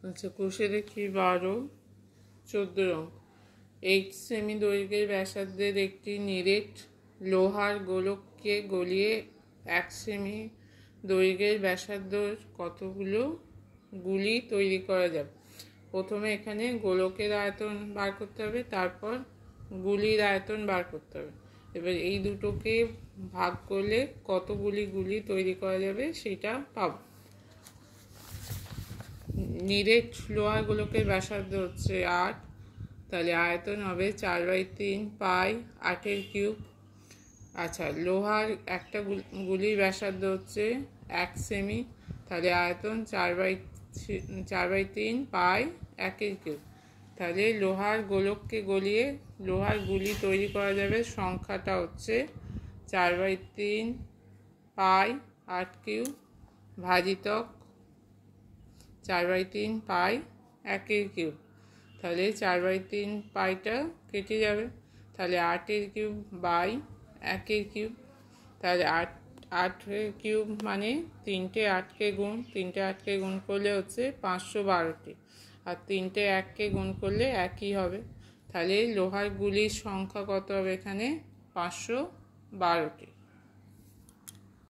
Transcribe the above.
আচ্ছা, কোষে দেখি 12, 14 অঙ্ক। 8 সেমি দৈর্ঘ্যের ব্যাসার্ধের একটি নিরেট লোহার গোলককে গলিয়ে 1 সেমি দৈর্ঘ্যের ব্যাসার্ধর কতগুলো গুলি তৈরি করা যাবে। প্রথমে এখানে গোলকের আয়তন বার করতে হবে, তারপর গুলির আয়তন বার করতে হবে। এবার এই দুটোকে ভাগ করলে কতগুলি গুলি তৈরি করা যাবে সেটা পাবো। নিরেট লোহার গোলকের ব্যাসার্ধ হচ্ছে 8, তাহলে আয়তন হবে 4/3 পাই 8 কিউব। আচ্ছা, লোহার একটা গুলির ব্যাসার্ধ হচ্ছে 1 সেমি, তাহলে আয়তন 4/3 পাই 1 কিউব। তাহলে লোহার গোলককে গলিয়ে লোহার গুলি তৈরি করা যাবে, সংখ্যাটা হচ্ছে 4/3 পাই 8 কিউব ভাজিতক 4/3 পাই 1 কিউব। তাহলে 4/3 পাইটা কেটে যাবে, তাহলে 8 কিউব বাই 1 কিউব। তাহলে 8 কিউব মানে 3টে 8কে গুণ করলে হচ্ছে 512টি, আর 3টে 1কে গুণ করলে একই হবে। তাহলে লোহার গুলির সংখ্যা কত হবে এখানে? 512টি।